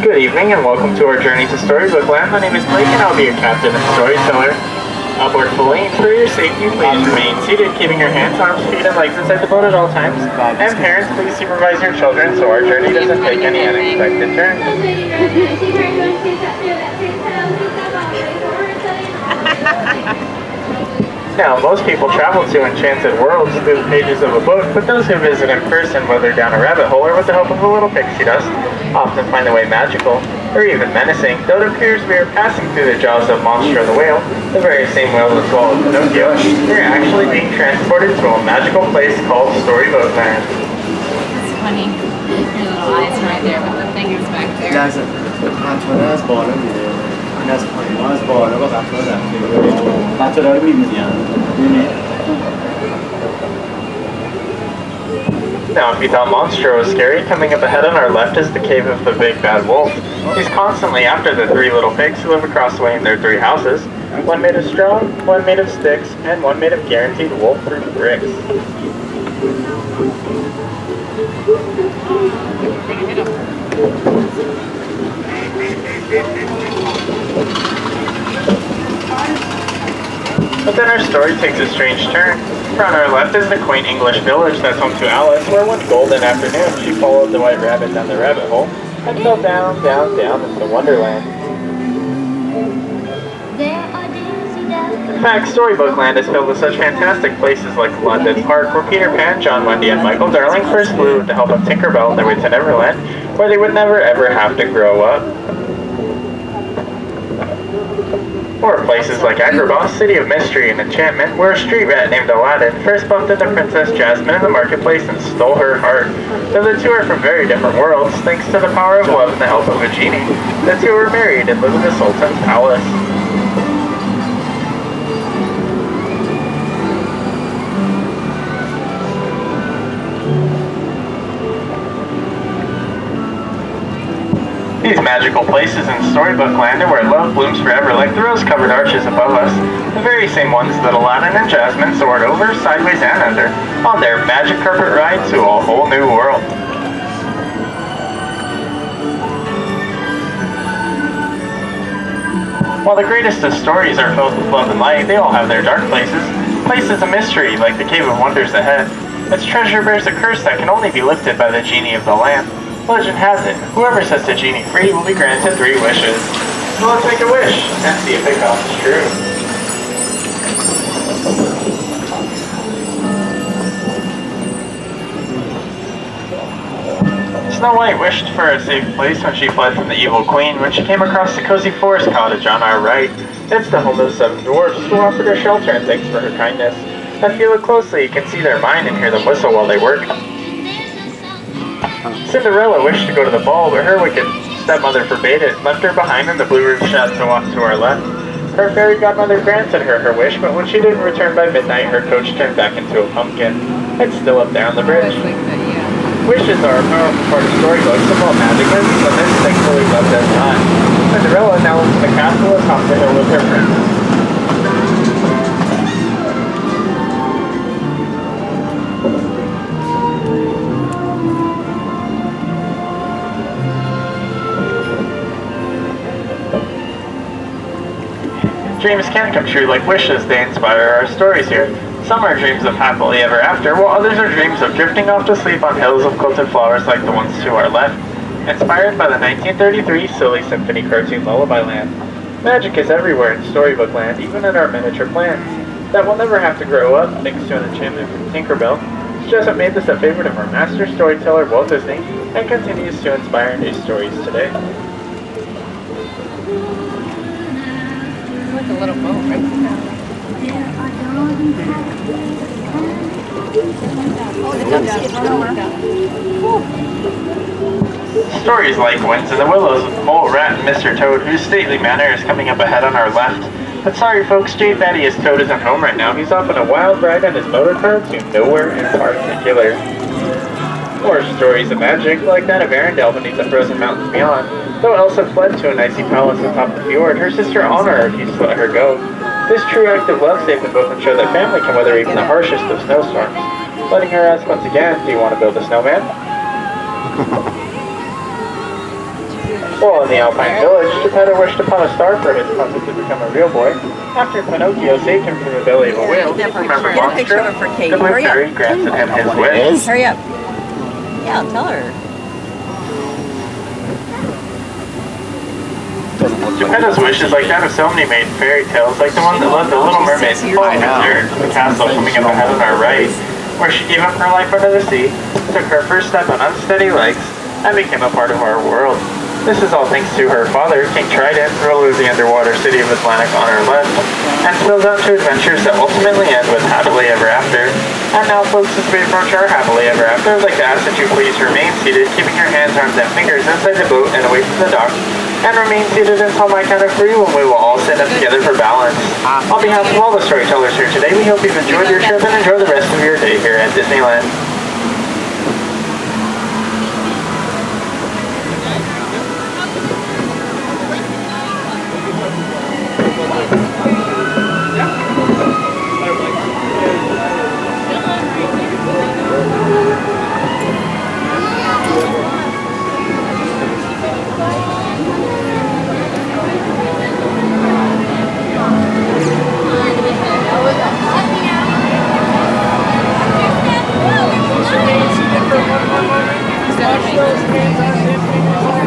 Good evening and welcome to our journey to Storybook Land. My name is Blake and I'll be your captain and storyteller. Aboard fully, for your safety, please remain seated, keeping your hands, arms, feet, and legs inside the boat at all times. And parents, please supervise your children so our journey doesn't take any unexpected turns. Now, most people travel to enchanted worlds through the pages of a book, but those who visit in person, whether down a rabbit hole or with the help of a little pixie dust, often find the way magical, or even menacing, though it appears we are passing through the jaws of Monstro the whale, the very same whale that swallowed Pinocchio. We're actually being transported to a magical place called Storybook Land. It's funny. Your little eyes right there with the fingers back there. That's بچه‌ها از بالا میره این از پایین ما از بالا با بچه‌ها رفتیم بچه‌ها رو می‌بینی Now, if you thought Monstro was scary, coming up ahead on our left is the cave of the big bad wolf. He's constantly after the three little pigs who live across the way in their three houses. One made of straw, one made of sticks, and one made of guaranteed wolf-proof bricks. But then our story takes a strange turn. For on our left is the quaint English village that's home to Alice, where one golden afternoon she followed the white rabbit down the rabbit hole and fell down, down, down into Wonderland. In fact, Storybook Land is filled with such fantastic places like London Park, where Peter Pan, John Wendy, and Michael Darling first flew with the help of Tinkerbell on their way to Neverland, where they would never ever have to grow up. Or places like Agrabah, City of Mystery and Enchantment, where a street rat named Aladdin first bumped into Princess Jasmine in the marketplace and stole her heart. Though the two are from very different worlds, thanks to the power of love and the help of a genie, the two were married and live in the Sultan's palace. These magical places in Storybook Land are where love blooms forever like the rose-covered arches above us, the very same ones that Aladdin and Jasmine soared over, sideways and under, on their magic carpet ride to a whole new world. While the greatest of stories are filled with love and light, they all have their dark places, places of mystery like the Cave of Wonders ahead. Its treasure bears a curse that can only be lifted by the genie of the lamp. Legend has it, whoever sets the genie free will be granted 3 wishes. So let's make a wish and see if it comes true. Snow White wished for a safe place when she fled from the evil queen when she came across the cozy forest cottage on our right. It's the home of the 7 dwarfs who offered her shelter and thanks for her kindness. If you look closely, you can see their mind and hear them whistle while they work. Cinderella wished to go to the ball, but her wicked stepmother forbade it, left her behind in the blue roof chateau off to our left. Her fairy godmother granted her wish, but when she didn't return by midnight, her coach turned back into a pumpkin. It's still up there on the bridge. Wishes are a powerful part of storybooks, and while magic is, but this thankfully love does not. Cinderella now lives in the castle atop the hill with her friends. Dreams can come true like wishes, they inspire our stories here. Some are dreams of happily ever after, while others are dreams of drifting off to sleep on hills of quilted flowers like the ones to our left, inspired by the 1933 Silly Symphony cartoon Lullaby Land. Magic is everywhere in Storybook Land, even in our miniature plants, that will never have to grow up thanks to an enchantment from Tinkerbell. It's just what made this a favorite of our master storyteller Walt Disney, and continues to inspire new stories today. Like a little boat right now. Stories like Winds in the Willows with Mole Rat and Mr. Toad, whose stately manner is coming up ahead on our left. But sorry folks, Jade Thaddeus Toad isn't home right now. He's off on a wild ride on his motor car to nowhere in particular. Or stories of magic, like that of Arendelle beneath the frozen mountains beyond. Though Elsa fled to an icy palace atop the fjord, her sister Anna refused to let her go. This true act of love saved them both and showed that family can weather even the harshest of snowstorms. Letting her ask once again, do you want to build a snowman? While in the Alpine village, Geppetto wished upon a star for his puppet to become a real boy. After Pinocchio saved him from the belly of a whale, remember Get a picture of Monstro? it for Kate. The Blue Hurry up. Fairy granted him his What it wish. is? Hurry up. Yeah, tell her. Doesn't look like Geppetto's wish is like that of so many maiden fairy tales, like the one that led the Little Mermaid to fall I know. to the castle coming up ahead on our right, where she gave up her life under the sea, took her first step on unsteady legs, and became a part of our world. This is all thanks to her father, King Trident, ruler of the underwater city of Atlantic on our left, and spills out to adventures that ultimately end with happily ever after. And now folks, as we approach our happily ever after, I'd like to ask that you please remain seated, keeping your hands, arms, and fingers inside the boat and away from the dock, and remain seated until my count of 3 when we will all stand up together for balance. On behalf of all the storytellers here today, we hope you've enjoyed your trip and enjoy the rest of your day here at Disneyland.